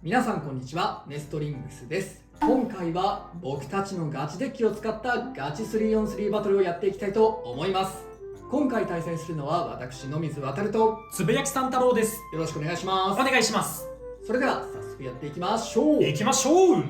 皆さんこんにちは、ネストリングスです。今回は僕たちのガチデッキを使ったガチ 3on3 バトルをやっていきたいと思います。今回対戦するのは私野水航とつぶやきさん太郎です。よろしくお願いします。お願いします。それでは早速やっていきましょう。行きましょう。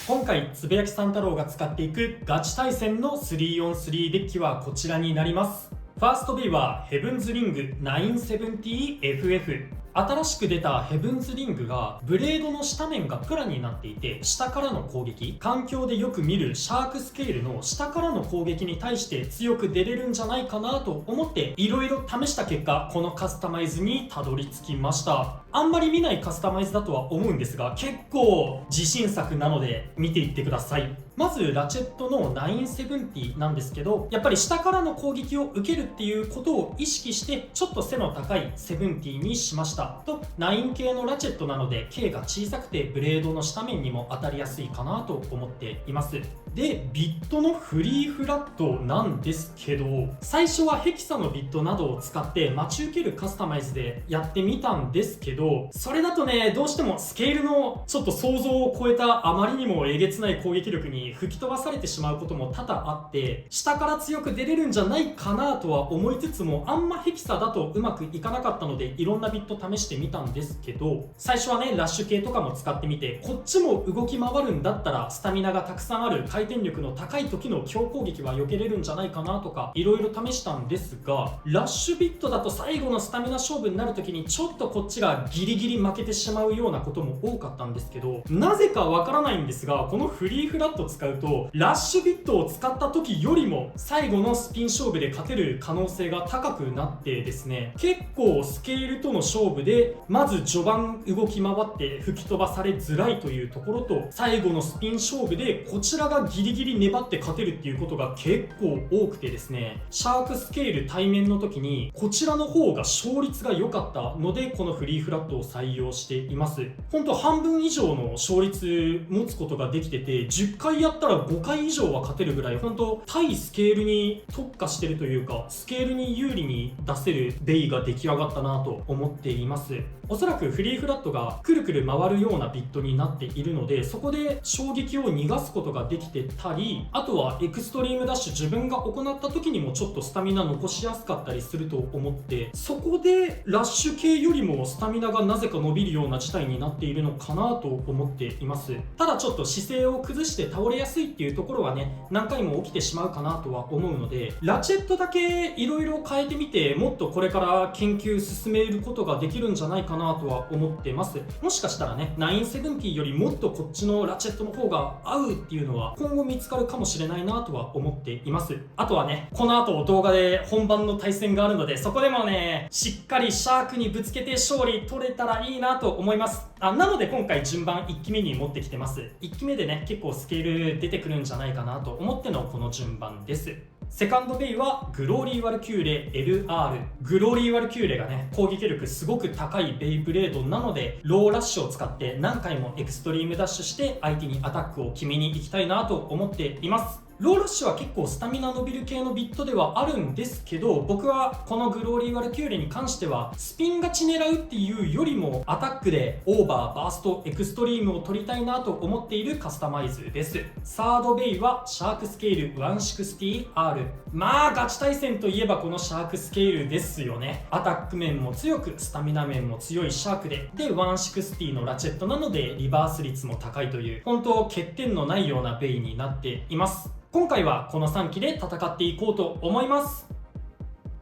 今回つぶやきさん太郎が使っていくガチ対戦の 3on3 デッキはこちらになります。ファースト B はヘブンズリング 970FF。 新しく出たヘブンズリングがブレードの下面がプラになっていて、下からの攻撃、環境でよく見るシャークスケールの下からの攻撃に対して強く出れるんじゃないかなと思っていろいろ試した結果、このカスタマイズにたどり着きました。あんまり見ないカスタマイズだとは思うんですが、結構自信作なので見ていってください。まずラチェットの970なんですけど、やっぱり下からの攻撃を受けるっていうことを意識してちょっと背の高い70にしました。と9系のラチェットなので径が小さくてブレードの下面にも当たりやすいかなと思っています。でビットのフリーフラットなんですけど、最初はヘキサのビットなどを使って待ち受けるカスタマイズでやってみたんですけど、それだとね、どうしてもスケールのちょっと想像を超えたあまりにもえげつない攻撃力に吹き飛ばされてしまうことも多々あって、下から強く出れるんじゃないかなとは思いつつも、あんまヘキサだとうまくいかなかったのでいろんなビット試してみたんですけど、最初はねラッシュ系とかも使ってみて、こっちも動き回るんだったらスタミナがたくさんある回転力の高い時の強攻撃は避けれるんじゃないかなとかいろいろ試したんですが、ラッシュビットだと最後のスタミナ勝負になる時にちょっとこっちがギリギリ負けてしまうようなことも多かったんですけど、なぜかわからないんですが、このフリーフラット使うとラッシュビットを使った時よりも最後のスピン勝負で勝てる可能性が高くなってですね、結構スケールとの勝負でまず序盤動き回って吹き飛ばされづらいというところと、最後のスピン勝負でこちらがギリギリ粘って勝てるっていうことが結構多くてですね、シャークスケール対面の時にこちらの方が勝率が良かったので、このフリーフラットを採用しています。本当半分以上の勝率持つことができてて、10回やったら5回以上は勝てるぐらい、本当対スケールに特化してるというか、スケールに有利に出せるベイが出来上がったなと思っています。おそらくフリーフラットがくるくる回るようなビットになっているので、そこで衝撃を逃がすことができてたり、あとはエクストリームダッシュ自分が行った時にもちょっとスタミナ残しやすかったりすると思って、そこでラッシュ系よりもスタミナがなぜか伸びるような事態になっているのかなと思っています。ただちょっと姿勢を崩して倒れやすいっていうところはね、何回も起きてしまうかなとは思うので、ラチェットだけいろいろ変えてみて、もっとこれから研究進めることができるんじゃないかなとは思ってます。もしかしたらね、970よりもっとこっちのラチェットの方が合うっていうのは今後見つかるかもしれないなとは思っています。あとはね、この後動画で本番の対戦があるので、そこでもねしっかりシャークにぶつけて勝利取れたらいいなと思います。なので今回順番1期目に持ってきてます。1期目でね結構スケール出てくるんじゃないかなと思ってのこの順番です。セカンドベイはグローリー・ワルキューレ LR。 グローリー・ワルキューレがね攻撃力すごく高いベイブレードなので、ローラッシュを使って何回もエクストリームダッシュして相手にアタックを決めに行きたいなと思っています。ローラッシュは結構スタミナ伸びる系のビットではあるんですけど、僕はこのグローリー・ワルキューレに関してはスピン勝ち狙うっていうよりもアタックでオーバー、バースト、エクストリームを取りたいなと思っているカスタマイズです。サードベイはシャークスケール 160R。 まあガチ対戦といえばこのシャークスケールですよね。アタック面も強くスタミナ面も強いシャークで160のラチェットなのでリバース率も高いという、本当欠点のないようなベイになっています。今回はこの3機で戦っていこうと思います。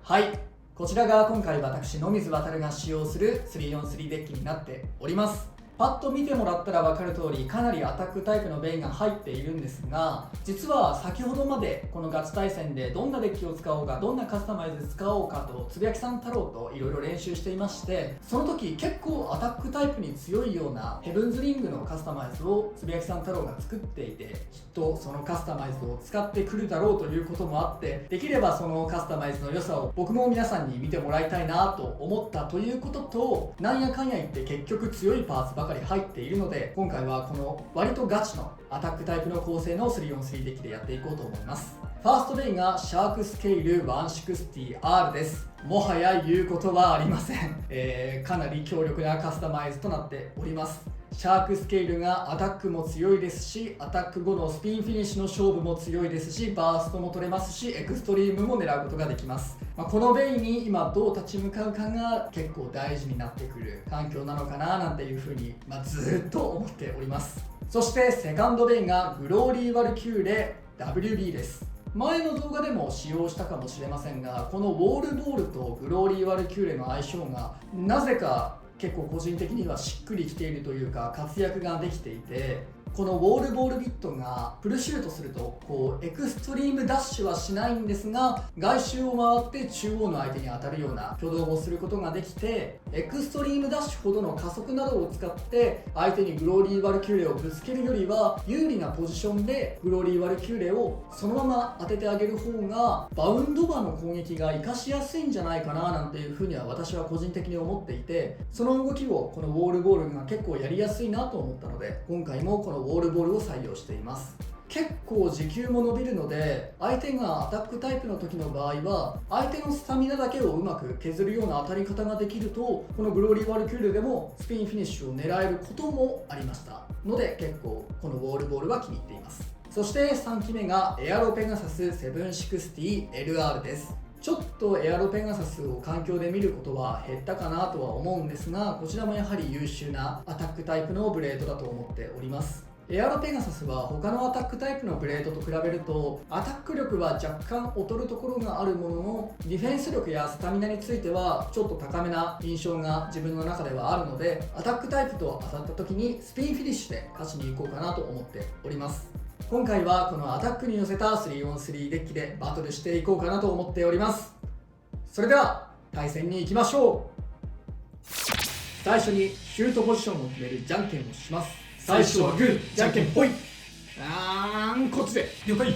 はい、こちらが今回私野水航が使用する 3on3 デッキになっております。パッと見てもらったら分かる通り、かなりアタックタイプのベイが入っているんですが、実は先ほどまでこのガチ対戦でどんなデッキを使おうか、どんなカスタマイズ使おうかとつぶやきさん太郎といろいろ練習していまして、その時結構アタックタイプに強いようなヘブンズリングのカスタマイズをつぶやきさん太郎が作っていて、きっとそのカスタマイズを使ってくるだろうということもあって、できればそのカスタマイズの良さを僕も皆さんに見てもらいたいなと思ったということと、なんやかんや言って結局強いパーツばかり入っているので、今回はこの割とガチのアタックタイプの構成の 3on3 デッキでやっていこうと思います。ファーストベイがシャークスケール 160R です。もはや言うことはありません、かなり強力なカスタマイズとなっております。シャークスケールがアタックも強いですし、アタック後のスピンフィニッシュの勝負も強いですし、バーストも取れますし、エクストリームも狙うことができます。このベイに今どう立ち向かうかが結構大事になってくる環境なのかななんていうふうに、ずっと思っております。そしてセカンドベイがグローリー・ワルキューレ WB です。前の動画でも使用したかもしれませんが、このウォールボールとグローリー・ワルキューレの相性がなぜか結構個人的にはしっくりきているというか、活躍ができていて、このウォールボールビットがプルシュートするとエクストリームダッシュはしないんですが、外周を回って中央の相手に当たるような挙動をすることができて、エクストリームダッシュほどの加速などを使って相手にグローリー・ワルキューレをぶつけるよりは、有利なポジションでグローリー・ワルキューレをそのまま当ててあげる方がバウンド馬の攻撃が活かしやすいんじゃないかななんていうふうには私は個人的に思っていて、その動きをこのウォールボールが結構やりやすいなと思ったので、今回もこのウォールボールを採用しています。結構時給も伸びるので、相手がアタックタイプの時の場合は相手のスタミナだけをうまく削るような当たり方ができると、このグローリー・ワルキューレでもスピンフィニッシュを狙えることもありましたので、結構このウォールボールは気に入っています。そして3機目がエアロペガサス 760LR です。ちょっとエアロペガサスを環境で見ることは減ったかなとは思うんですが、こちらもやはり優秀なアタックタイプのブレードだと思っております。エアロペガサスは他のアタックタイプのブレードと比べるとアタック力は若干劣るところがあるものの、ディフェンス力やスタミナについてはちょっと高めな印象が自分の中ではあるので、アタックタイプと当たった時にスピンフィニッシュで勝ちに行こうかなと思っております。今回はこのアタックに寄せた 3on3 デッキでバトルしていこうかなと思っております。それでは対戦に行きましょう。最初にシュートポジションを決めるじゃんけんをします。最初はグー、じゃんけんぽい。こっちで。了解。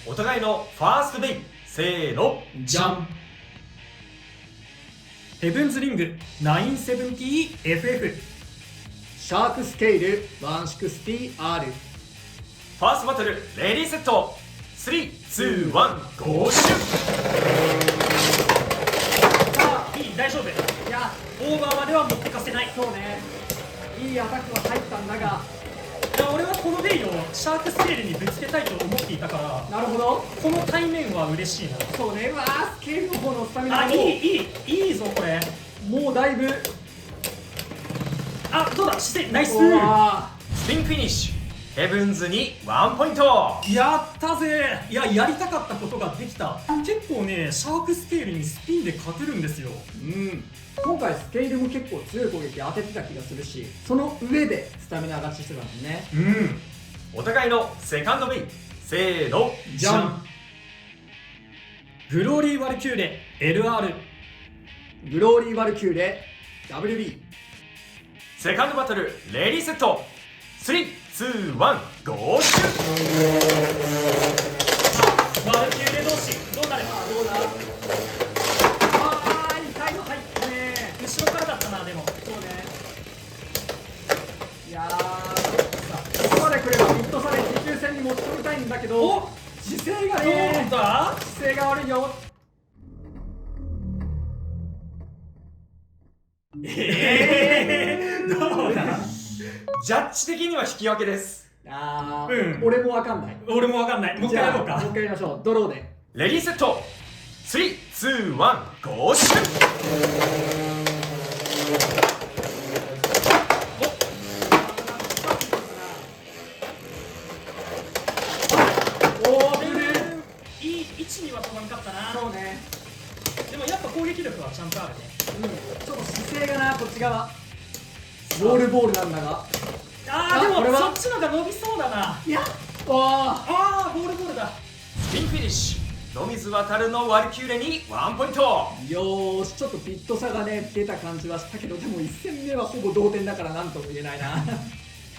お互いのファーストベイ、せーの、じゃん。ヘブンズリング 970FF。 シャークスケール 160R。 ファーストバトルレディーセット、3、2、1、ゴーシュ。さあいい、大丈夫。いや、オーバーまでは持ってかせない。そうね、いいアタックは入ったんだが、いや俺はこのベイをシャークスケールにぶつけたいと思っていたから、なるほど。この対面は嬉しいな。そうね、うわー、スケールの方のスタミナがもういいぞこれ。もうだいぶ。どうだ、姿勢ナイス。うわスピンフィニッシュ、ヘブンズに1ポイント。やったぜ。いや、やりたかったことができた。結構ね、シャークスケールにスピンで勝てるんですよ。今回スケールも結構強い攻撃当ててた気がするし、その上でスタミナ上がちしてたもんね。お互いのセカンドベイ、せーの、じゃん。グローリー・ワルキューレ LR。 グローリー・ワルキューレ WB。 セカンドバトルレディーセット、3、2、1、ゴーシュ。ワルキューレ同士どうなる。どうだ。痛いの入ったね。後ろからだったな。でもそうね。いやー、ここまで来ればミッド差で持久戦に持ち込みたいんだけど、姿勢がね、どうだ。姿勢が悪いよ。どうだ。ジャッジ的には引き分けです。俺もわかんない。俺もわかんない。もう一回やろうか。もう一回やりましょう。ドローで。レディーセット、3、2、1、ゴーシュ。いい位置には飛ばんかったな。そうね。でもやっぱ攻撃力はちゃんとあるね。ちょっと姿勢がな、こっち側ボールボールなんだが。でもこれはそっちのが伸びそうだな。いや、ボールボールだ。スピンフィニッシュ、野水航のワルキューレに1ポイント。よーし、ちょっとビット差がね出た感じはしたけど、でも1戦目はほぼ同点だからなんとも言えないな。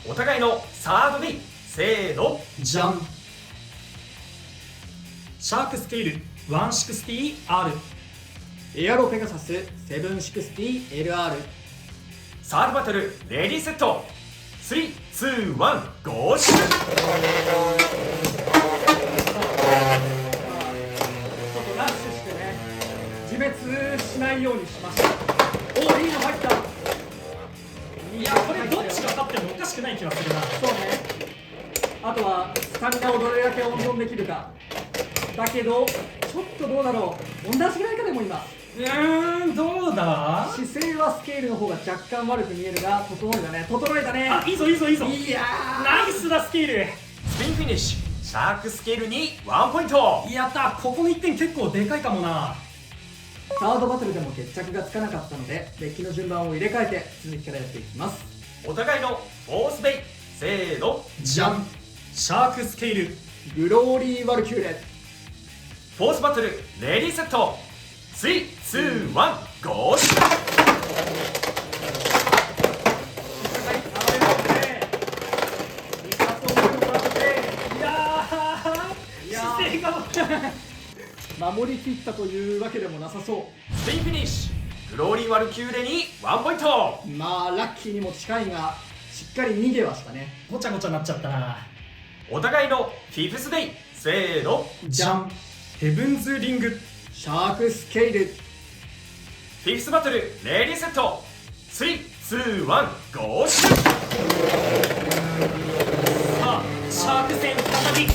お互いのサードベイ、せーの、じゃん。シャークスケール 160R。 エアロペガサス 760LR。 サードバトルレディーセット、3、2、1、ゴーシュ。しないようにしました。おお、いいの入った。いやこれどっちが勝ってもおかしくない気がするな。そうね。あとはスタミナをどれだけ温存できるかだけど、ちょっとどうだろう、同じぐらいか。でも今どうだ。姿勢はスケールの方が若干悪く見えるが、整えたね、整えたね。あ、いいぞいいぞいいぞ。いやー、ナイスだスケール。スピンフィニッシュシャークスケールに1ポイント。やった。ここの1点結構でかいかもな。サードバトルでも決着がつかなかったので、デッキの順番を入れ替えて続きからやっていきます。お互いのフォースベイ、せーの、じゃん。シャークスケール。グローリー・ワルキューレ。フォースバトルレディーセット、3、2、1、ゴー。姿勢が守りきったというわけでもなさそスピンフィニッシュグローリー・ワルキューレに1ポイント。う。まあラッキーにも近いが、しっかり逃げはしたね。ごちゃごちゃなっちゃったな。お互いのフィフスベイ、せーの、じゃん。ヘブンズリング。シャークスケール。フィフスバトルレディーセット、3、2、1、ゴー。さあシャーク戦再び。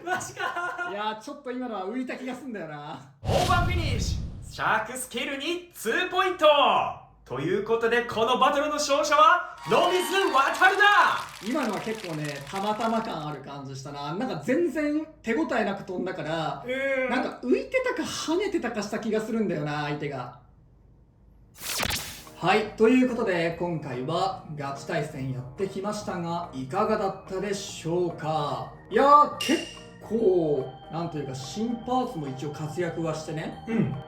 マジか。いやー、ちょっと今のは浮いた気がすんだよな。オーバーフィニッシュシャークスケールに2ポイント。ということでこのバトルの勝者はノミズワタルだ。今のは結構ね、たまたま感ある感じしたな。なんか全然手応えなく飛んだから、なんか浮いてたか跳ねてたかした気がするんだよな、相手が。はい、ということで今回はガチ対戦やってきましたが、いかがだったでしょうか。いやー、結構なんというか新パーツも一応活躍はしてね、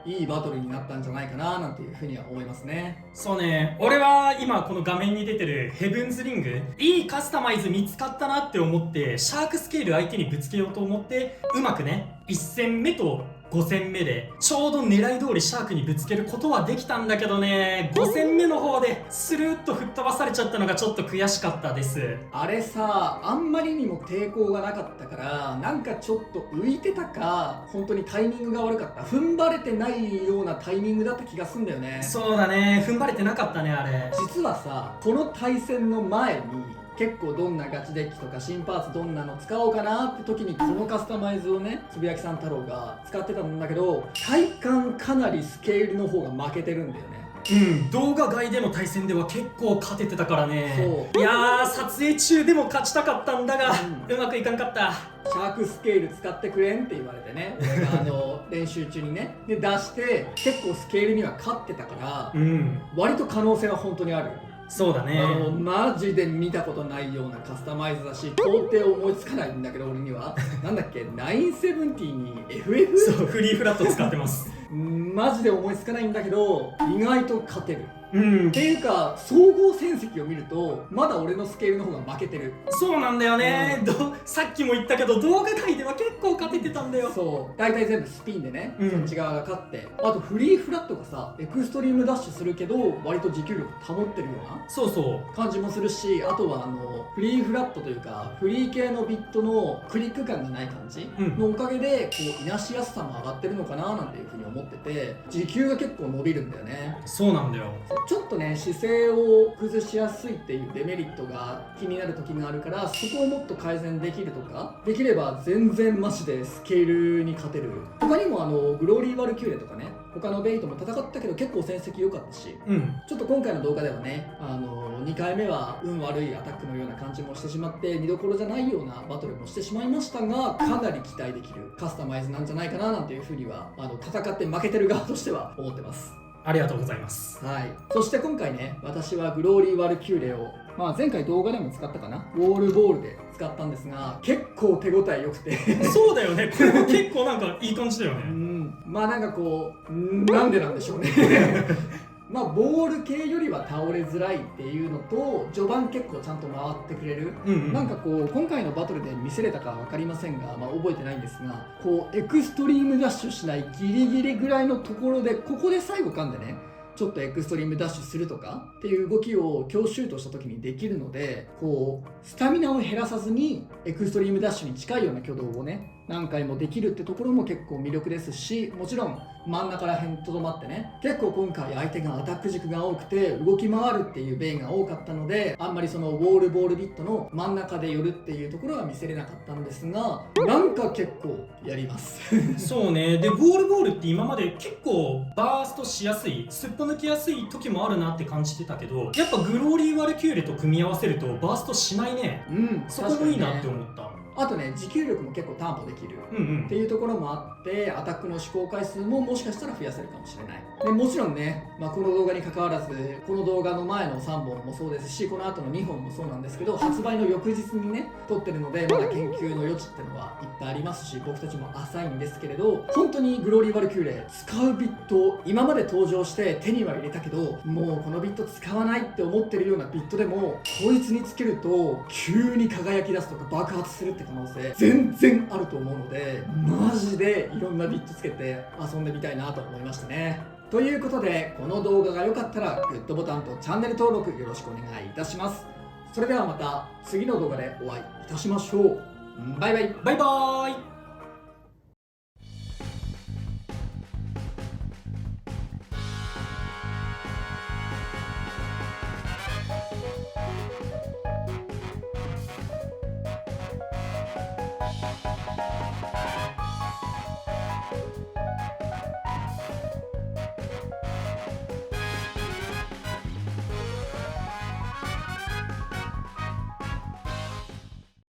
いいバトルになったんじゃないかななんていうふうには思いますね。そうね、俺は今この画面に出てるヘブンズリング、いいカスタマイズ見つかったなって思ってシャークスケール相手にぶつけようと思って、うまくね1戦目と5戦目でちょうど狙い通りシャークにぶつけることはできたんだけどね、5戦目の方でスルーッと吹っ飛ばされちゃったのがちょっと悔しかったです。あれさ、あんまりにも抵抗がなかったから、なんかちょっと浮いてたか、本当にタイミングが悪かった、踏ん張れてないようなタイミングだった気がすんだよね。そうだね、踏ん張れてなかったねあれ。実はさ、この対戦の前に結構どんなガチデッキとか新パーツどんなの使おうかなって時にこのカスタマイズをね、つぶやきさん太郎が使ってたんだけど、体感かなりスケールの方が負けてるんだよね。動画外での対戦では結構勝ててたからね。そういやー、撮影中でも勝ちたかったんだが、うまくいかんかった。シャークスケール使ってくれんって言われてね、俺が練習中にねで出して、結構スケールには勝ってたから、割と可能性は本当にある。そうだね。マジで見たことないようなカスタマイズだし、到底思いつかないんだけど俺には。なんだっけ、970に FF？ そう、フリーフラット使ってますマジで思いつかないんだけど、意外と勝てる。ってうん、いうか総合戦績を見るとまだ俺のスケールの方が負けてる。そうなんだよね、さっきも言ったけど動画界では結構勝ててたんだよ。そう、大体全部スピンでね、うんそっち側が勝って、あとフリーフラットがさエクストリームダッシュするけど割と持久力保ってるようなそうそう感じもするし、あとはフリーフラットというかフリー系のビットのクリック感がない感じのおかげでこういなしやすさも上がってるのかななんていうふうに思ってて、時給が結構伸びるんだよね。そうなんだよ。ちょっとね姿勢を崩しやすいっていうデメリットが気になる時があるから、そこをもっと改善できるとかできれば全然マジでスケールに勝てる。他にもグローリー・ワルキューレとかね、他のベイトも戦ったけど結構戦績良かったし、ちょっと今回の動画ではね2回目は運悪いアタックのような感じもしてしまって見どころじゃないようなバトルもしてしまいましたが、かなり期待できるカスタマイズなんじゃないかななんていうふうには戦って負けてる側としては思ってます。ありがとうございます。はい、そして今回ね、私はグローリー・ワルキューレを、前回動画でも使ったかな、ウォールボールで使ったんですが、結構手応え良くてそうだよね、これも結構なんかいい感じだよね。なんかこう、なんでなんでしょうねボール系よりは倒れづらいっていうのと、序盤結構ちゃんと回ってくれる、なんかこう今回のバトルで見せれたか分かりませんが、覚えてないんですが、こうエクストリームダッシュしないギリギリぐらいのところで、ここで最後噛んでねちょっとエクストリームダッシュするとかっていう動きを強シュートした時にできるので、こうスタミナを減らさずにエクストリームダッシュに近いような挙動をね何回もできるってところも結構魅力ですし、もちろん真ん中ら辺とどまってね、結構今回相手がアタック軸が多くて動き回るっていうベインが多かったので、あんまりそのウォールボールビットの真ん中で寄るっていうところは見せれなかったんですが、なんか結構やりますそうね。で、ボールって今まで結構バーストしやすい、すっぽ抜けやすい時もあるなって感じてたけど、やっぱグローリー・ワルキューレと組み合わせるとバーストしないね。そこもいいなって思った。あとね、持久力も結構担保できるっていうところもあって、アタックの試行回数ももしかしたら増やせるかもしれない。でもちろんね、この動画に関わらず、この動画の前の3本もそうですし、この後の2本もそうなんですけど、発売の翌日にね撮ってるので、まだ研究の余地っていうのはいっぱいありますし、僕たちも浅いんですけれど、本当にグローリー・ワルキューレ使うビット、今まで登場して手には入れたけど、もうこのビット使わないって思ってるようなビットでも、こいつにつけると急に輝き出すとか爆発するって可能性全然あると思うので、マジでいろんなビットつけて遊んでみたいなと思いましたね。ということで、この動画が良かったらグッドボタンとチャンネル登録よろしくお願いいたします。それではまた次の動画でお会いいたしましょう。バイバイ。バイバーイ。